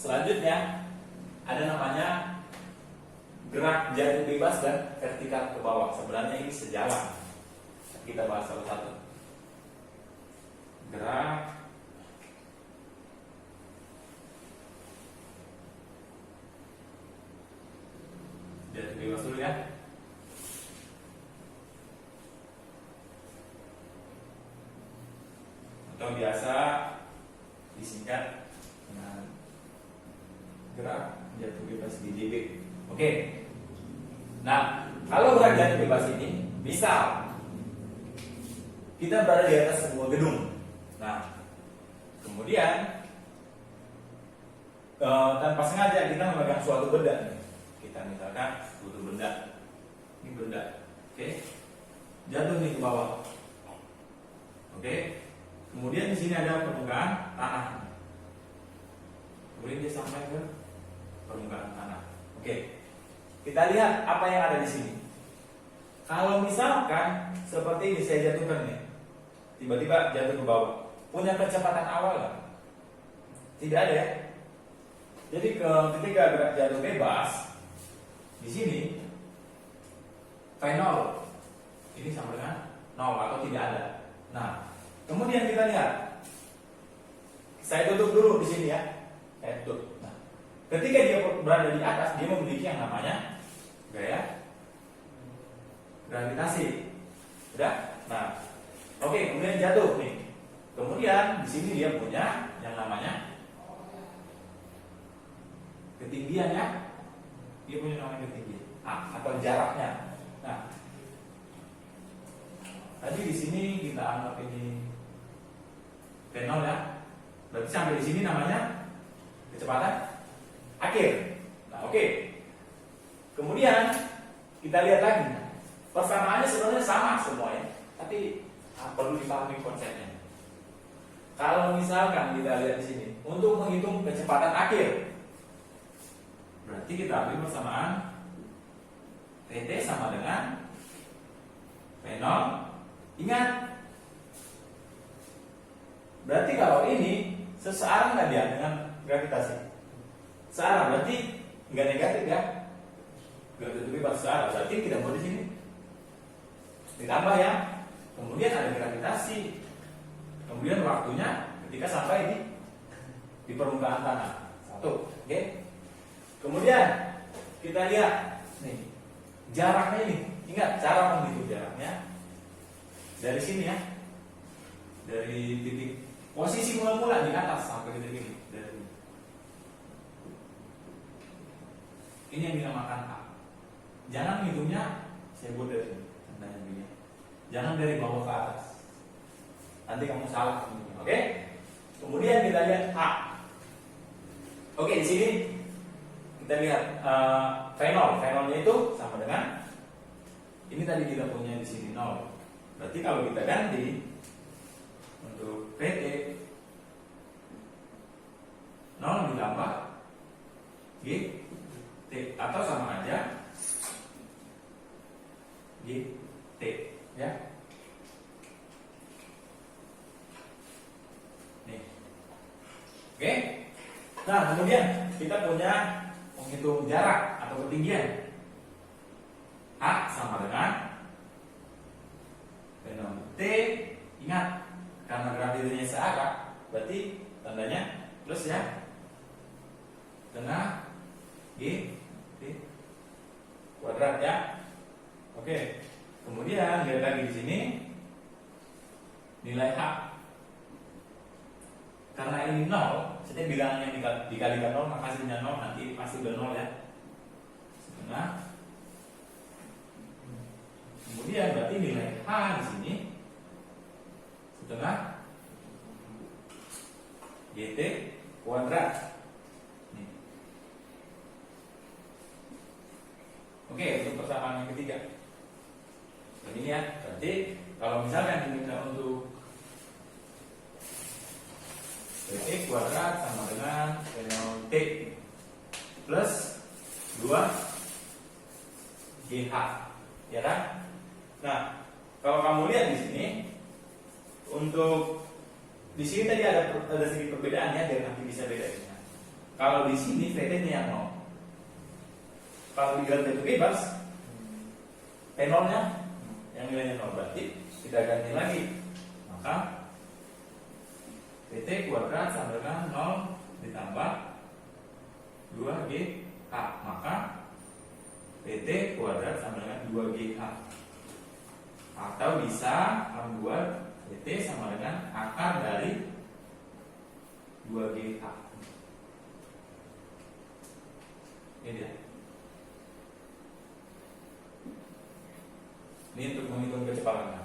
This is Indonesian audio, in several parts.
selanjutnya ada namanya gerak jatuh bebas dan vertikal ke bawah. Sebenarnya ini sejalan. Kita bahas satu-satu. Gerak jatuh bebas dulu ya. Atau biasa disingkat dengan gerak jatuh bebas GJB. Oke. Nah, kalau gerak jatuh bebas ini, misal kita berada di atas sebuah gedung. Nah, kemudian tanpa sengaja kita memegang suatu benda. Kita misalkan butuh benda. Ini benda. Oke. Jatuh nih ke bawah. Oke. Kemudian di sini ada permukaan tanah. Kemudian dia sampai ke permukaan tanah. Oke. Kita lihat apa yang ada di sini. Kalau misalkan seperti ini saya jatuhkan nih, tiba-tiba jatuh ke bawah, punya kecepatan awal nggak? Tidak ada ya. Jadi ketika gerak jatuh bebas di sini V0 ini sama dengan 0 atau tidak ada. Nah, kemudian kita lihat, saya tutup dulu di sini ya, saya tutup. Nah, ketika dia berada di atas, dia memiliki yang namanya gaya gravitasi. Sudah? Nah, oke, kemudian jatuh nih. Kemudian di sini dia punya yang namanya ketinggian ya. Dia punya namanya ketinggian atau jaraknya. Nah, tadi di sini kita anggap ini V0 ya. Berarti sampai di sini namanya kecepatan akhir. Nah, oke. Kemudian kita lihat lagi. Persamaannya sebenarnya sama semuanya, tapi perlu dipahami konsepnya. Kalau misalkan kita lihat di sini, untuk menghitung kecepatan akhir, berarti kita ambil persamaan TT sama dengan V0. Ingat, berarti kalau ini sesearah nggak dia dengan gravitasi? Searah berarti nggak negatif ya? Nggak bebas searah, berarti tidak mau di sini. Ditambah ya, kemudian ada gravitasi, kemudian waktunya ketika sampai di permukaan tanah. Satu, oke? Kemudian kita lihat nih jaraknya ini. Ingat cara menghitung jaraknya dari sini ya, dari titik posisi mula-mula di atas sampai ke titik ini. Dari ini yang dinamakan A. Jangan menghitungnya saya buat dari sini. Jangan dari bawah ke atas. Nanti kamu salah. Oke? Kemudian kita lihat A. Oke, di sini kita lihat V0. V0-nya itu sama dengan ini tadi kita punya di sini 0. Berarti kalau kita ganti untuk PT 0 ditambah GT atau sama aja GT ya. Nih. Oke. Nah, kemudian kita punya menghitung jarak atau ketinggian. A sama dengan fenomena T. Ingat, karena gravitasinya searah, berarti tandanya plus ya. Tengah G T kuadrat ya. Oke. Kemudian lihat lagi di sini nilai H. Karena ini 0, setiap bilangan yang dikalikan 0 maka hasilnya 0, nanti pasti udah 0 ya. Setengah. Kemudian berarti nilai H di sini setengah GT kuadrat. Nih. Oke, untuk persamaan yang ketiga. Ini ya, berarti kalau misalkan diminta untuk PT kuadrat sama dengan T plus 2 GH, ya kan? Nah, kalau kamu lihat di sini, untuk di sini tadi ada sedikit perbedaan ya, biar nanti bisa bedain. Kalau di sini VT-nya yang 0. Kalau di garis jatuh bebas, P0-nya yang nilainya 0, berarti kita ganti lagi. Maka PT kuadrat sama dengan 0 ditambah 2GH. Maka PT kuadrat sama dengan 2GH. Atau bisa membuat PT sama dengan akar dari 2GH. Ini dia. Ini untuk menghitung kecepatan.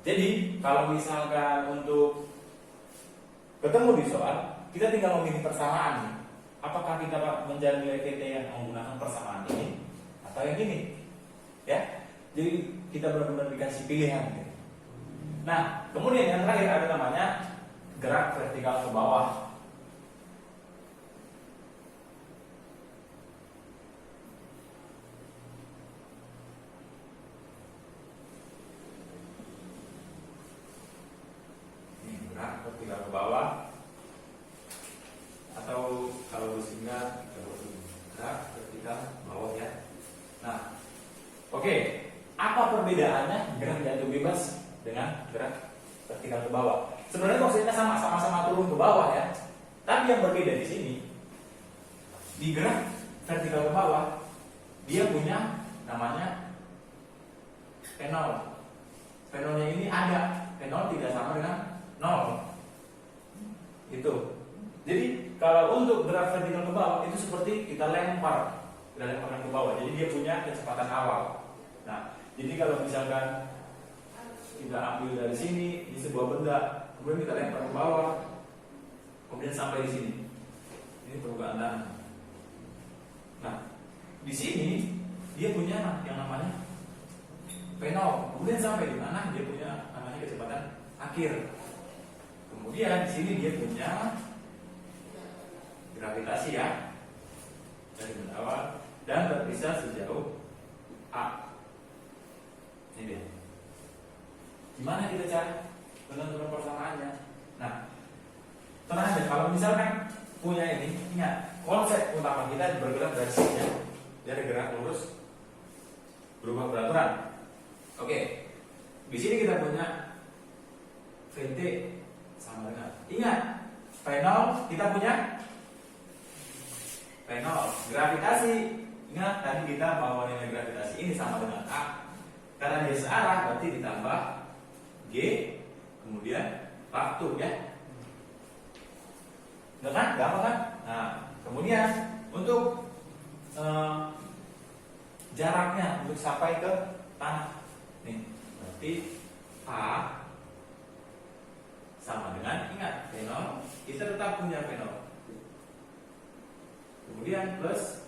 Jadi kalau misalkan untuk ketemu di soal, kita tinggal memilih persamaan. Apakah kita mencari nilai PT yang menggunakan persamaan ini atau yang ini? Ya. Jadi kita benar-benar dikasih pilihan. Nah, kemudian yang terakhir ada namanya gerak vertikal ke bawah. Vertikal ke bawah, atau kalau disingkat gerak vertikal ke bawah ya. Nah, oke, apa perbedaannya gerak jatuh bebas dengan gerak vertikal ke bawah? Sebenarnya maksudnya sama-sama turun ke bawah ya. Tapi yang berbeda di sini, di gerak vertikal ke bawah dia punya namanya P0. P0-nya ini ada, P0 tidak sama dengan 0. Itu. Jadi kalau untuk gerak vertikal ke bawah itu seperti kita lemparkan ke bawah. Jadi dia punya kecepatan awal. Nah, jadi kalau misalkan kita ambil dari sini di sebuah benda, kemudian kita lempar ke bawah, kemudian sampai di sini. Ini permukaan tanah. Nah, di sini dia punya yang namanya P0. Kemudian sampai di mana dia punya namanya kecepatan akhir. Kemudian di sini dia punya gravitasi ya dari benda awal dan terpisah sejauh A. Ini dia. Gimana kita cari bentuk persamaannya? Nah, tenang aja kalau misalkan punya ini, ingat konsep utama kita bergerak dari sini ya, dari gerak lurus berubah peraturan. Oke, di sini kita punya VT sama dengan, ingat P0 kita punya P0 gravitasi. Ingat tadi kita bawa nilai gravitasi ini sama dengan A, karena dia searah berarti ditambah G kemudian waktu ya. Benar kan? Gampang kan? Nah, kemudian untuk jaraknya untuk sampai ke tanah nih, berarti A sama dengan, ingat P0 kita tetap punya P0, kemudian plus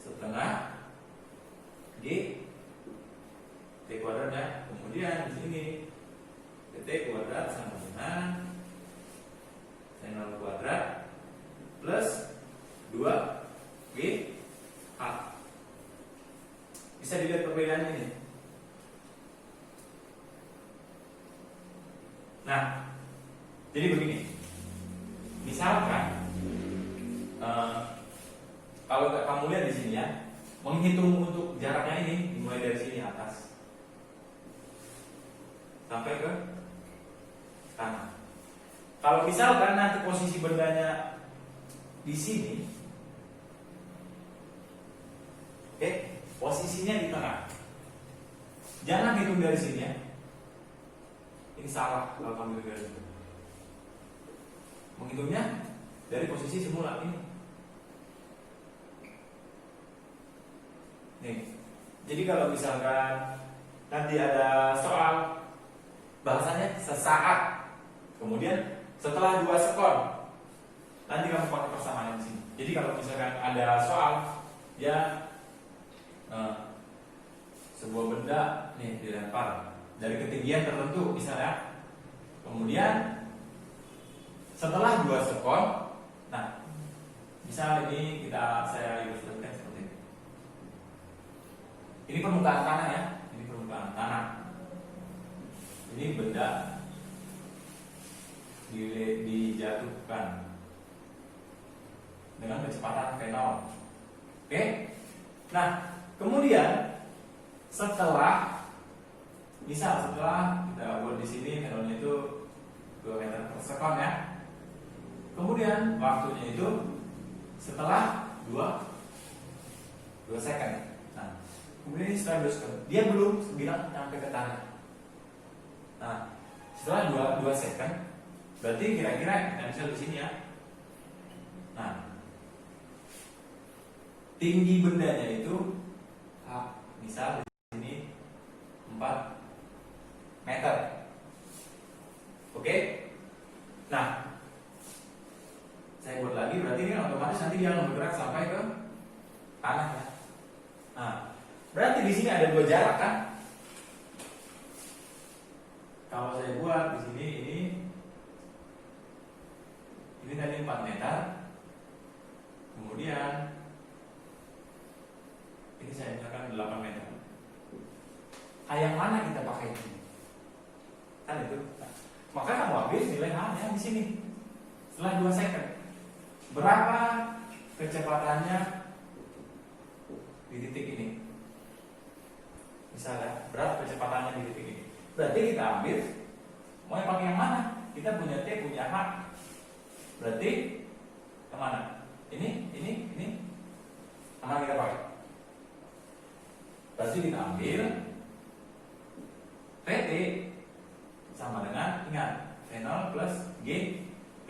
setengah G T kuadrat ya, kemudian di sini T kuadrat sama dengan T0 kuadrat plus 2 G H. Bisa dilihat perbedaannya ini. Nah, jadi begini, misalkan kalau kamu lihat di sini ya, menghitung untuk jaraknya ini dimulai dari sini atas sampai ke tanah. Kalau misalkan nanti posisi bendanya di sini, oke, posisinya di tengah, jangan hitung dari sini ya. Ini salah kalau kamu dari sini. Menghitungnya dari posisi semula ini. Nih, jadi kalau misalkan nanti ada soal bahasanya sesaat, kemudian setelah 2 sekon, nanti kamu pakai persamaan di sini. Jadi kalau misalkan ada soal ya sebuah benda nih dilempar dari ketinggian tertentu misalnya, kemudian setelah 2 sekon, nah misal ini saya ilustrasikan seperti ini. Ini permukaan tanah ya, ini permukaan tanah. Ini benda dijatuhkan dengan dengan kecepatan V0. Oke? Nah, kemudian setelah kita buat di sini V0-nya itu 2 meter per sekon ya. Kemudian waktunya itu setelah 2 second. Nah, kemudian setelah 2 second, dia belum bilang sampai ke tanah. Nah, setelah 2 second, berarti kira-kira kita bisa di sini ya. Nah, tinggi bendanya itu misal di sini 4 meter. Oke? Nah, saya buat lagi, berarti ini otomatis nanti dia akan bergerak sampai ke tanah ya. Nah, berarti di sini ada 2 jarak kan? Kalau saya buat di sini ini tadi 4 meter. Kemudian ini saya misalkan 8 meter. Yang mana kita pakai ini? Kan itu. Nah, maka kamu ambil nilai H-nya di sini. Setelah 2 second. Berapa kecepatannya di titik ini? Misalnya, berapa kecepatannya di titik ini? Berarti kita ambil, mau yang pakai yang mana? Kita punya T, punya H. Berarti yang mana? Ini. Yang mana kita pakai? Berarti kita ambil VT sama dengan, ingat, V0 plus GT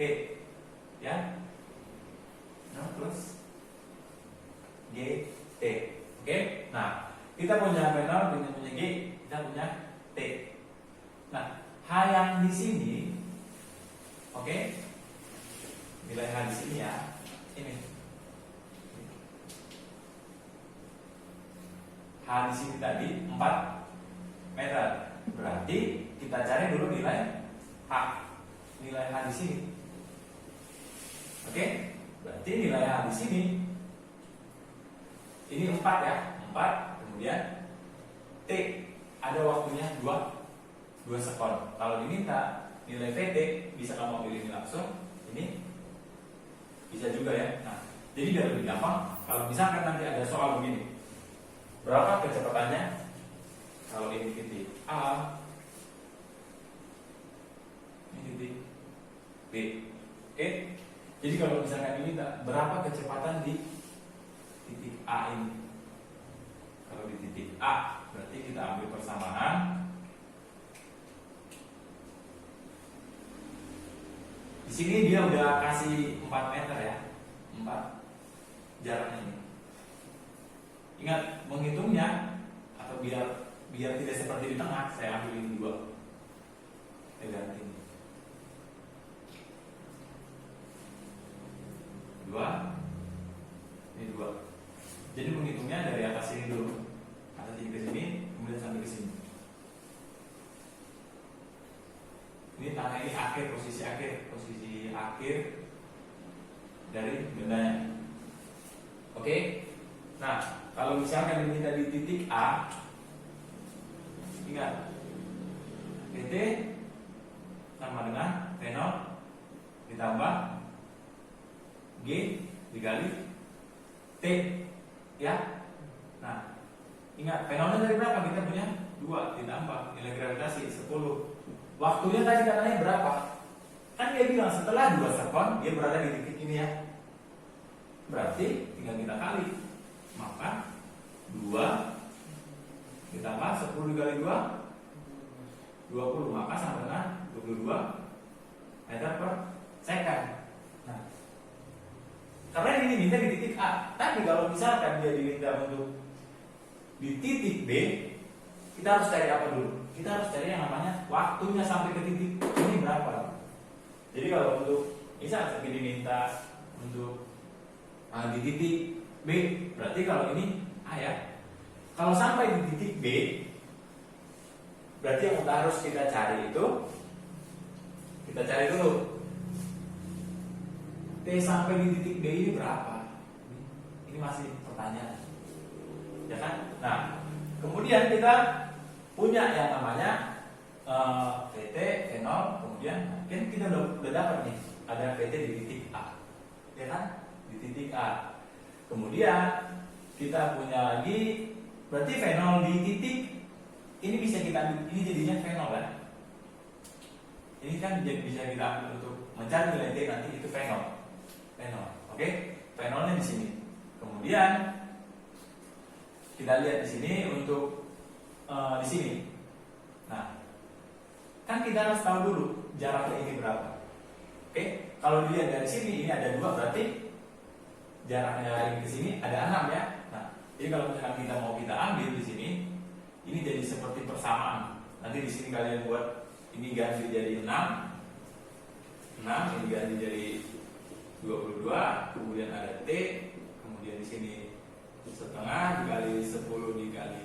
ya, 0 plus GT. Oke? Nah, kita punya V0, punya G, kita punya T. Nah, H yang di sini, oke? Nilai H di sini ya, ini. H di sini tadi 4 meter. Berarti kita cari dulu nilai H. Nilai H di sini. Oke? Berarti nilai H di sini ini 4 ya. 4, kemudian T ada waktunya 2 sekon. Kalau diminta nilai VT, bisa kamu ambil ini langsung. Ini bisa juga ya. Nah, jadi biar lebih gampang, kalau misalkan nanti ada soal begini, berapa kecepatannya? Kalau ini titik A, ini titik B. Oke? Jadi kalau misalkan diminta berapa kecepatan di titik A ini? Kalau di titik A, berarti kita ambil persamaan. Di sini dia udah kasih 4 meter ya, 4 jaraknya ini. Ingat menghitungnya, atau biar tidak seperti di tengah, saya ambil ini 2. Saya ganti ini 2, ini 2. Jadi menghitungnya dari atas sini dulu, atas ini ke sini, kemudian sampai ke sini. Ini tanah ini akhir, posisi akhir dari bendanya. Oke? Nah, kalau misalkan diminta di titik A, ingat VT sama dengan V0 ditambah G dikali T ya. Nah, ingat V0 dari berapa? Kita punya 2 ditambah nilai gravitasi 10. Waktunya tadi katanya berapa? Kan dia bilang setelah 2 sekon dia berada di titik ini ya. Berarti tinggal kita kali. Maka 2 ditambah 10 dikali 2 20, maka sama dengan 22 meter per second. Nah, karena ini diminta di titik A. Tapi kalau misalkan dia diminta untuk di titik B, kita harus cari apa dulu? Kita harus cari yang namanya waktunya sampai ke titik ini berapa. Jadi kalau untuk misal saya diminta untuk di titik B, berarti kalau ini A ya. Kalau sampai di titik B, berarti yang harus kita cari itu, kita cari dulu T sampai di titik B ini berapa. Ini masih pertanyaan, ya kan? Nah, kemudian kita punya yang namanya VT, V0, kemudian kan kita udah dapat nih ada VT di titik A, ya kan? di titik A. Kemudian kita punya lagi, berarti fenol di titik ini bisa kita ambil, ini jadinya fenol kan? Ini kan bisa kita ambil untuk mencari nilai T nanti, itu fenol. Oke? Fenolnya di sini. Kemudian kita lihat di sini untuk di sini. Nah, kan kita harus tahu dulu jaraknya ini berapa. Oke? Kalau dilihat dari sini ini ada 2, berarti jaraknya ini ke sini ada 6 ya. Nah, jadi kalau misalkan kita mau kita ambil di sini, ini jadi seperti persamaan. Nanti di sini kalian buat ini ganti jadi 6, ini ganti jadi 22, kemudian ada T, kemudian di sini setengah dikali 10 dikali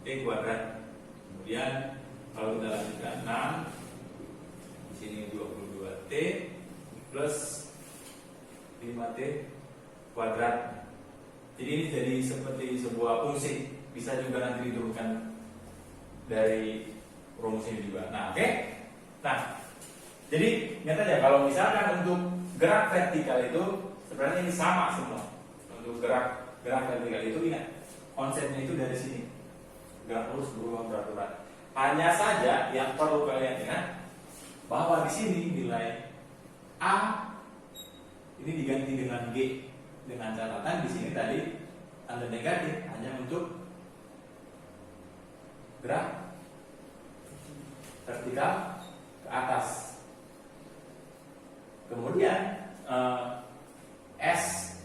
T kuadrat. Kemudian kalau kita lanjutkan 6, di sini 22T plus 5T kuadrat. Jadi ini jadi seperti sebuah fungsi, bisa juga nanti diturunkan dari rumus ini juga. Nah, oke. Nah, jadi ingat aja kalau misalkan untuk gerak vertikal itu sebenarnya ini sama semua. Untuk gerak vertikal itu ingat konsepnya itu dari sini. Gerak lurus berubah beraturan. Hanya saja yang perlu kalian ingat bahwa di sini nilai A ini diganti dengan G, dengan catatan di sini tadi tanda negatif hanya untuk gerak vertikal ke atas. Kemudian S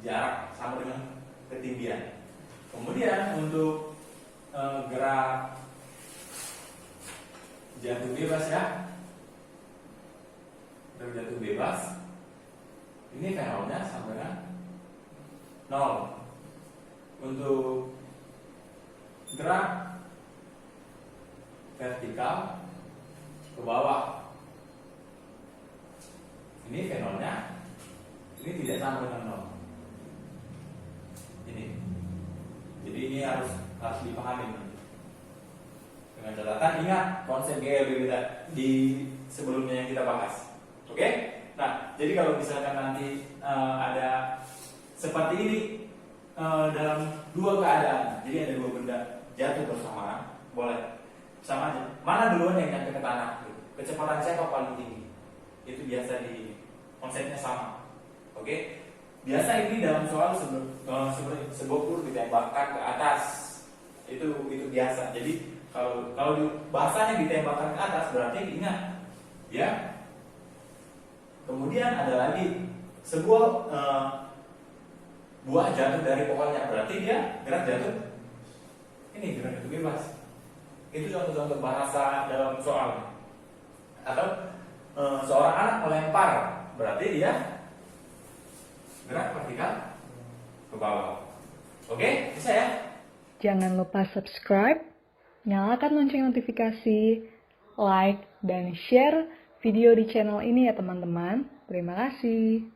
jarak sama dengan ketinggian. Kemudian untuk gerak jatuh bebas ya, gerak jatuh bebas ini fenolnya sama dengan 0. Untuk gerak vertikal ke bawah ini fenolnya ini tidak sama dengan 0. Ini, jadi ini harus dipahami dengan catatan. Ingat konsep GLB di sebelumnya yang kita bahas. Oke? Nah, jadi kalau misalkan nanti ada seperti ini dalam 2 keadaan, jadi ada 2 benda jatuh bersamaan, boleh sama aja. Mana duluan yang nyampe ke tanah? Kecepatan siapa paling tinggi? Itu biasa di konsepnya sama. Oke? Biasa ini dalam soal sebuah peluru ditembakkan ke atas. Itu biasa. Jadi kalau bahasanya ditembakkan ke atas berarti ingat ya. Kemudian ada lagi sebuah buah jatuh dari pohonnya, berarti dia gerak jatuh. Ini gerak jatuh bebas. Itu contoh-contoh bahasa dalam soal. Atau seorang anak melempar, berarti dia gerak vertikal ke bawah. Oke, bisa ya? Jangan lupa subscribe, nyalakan lonceng notifikasi, like, dan share video di channel ini ya teman-teman. Terima kasih.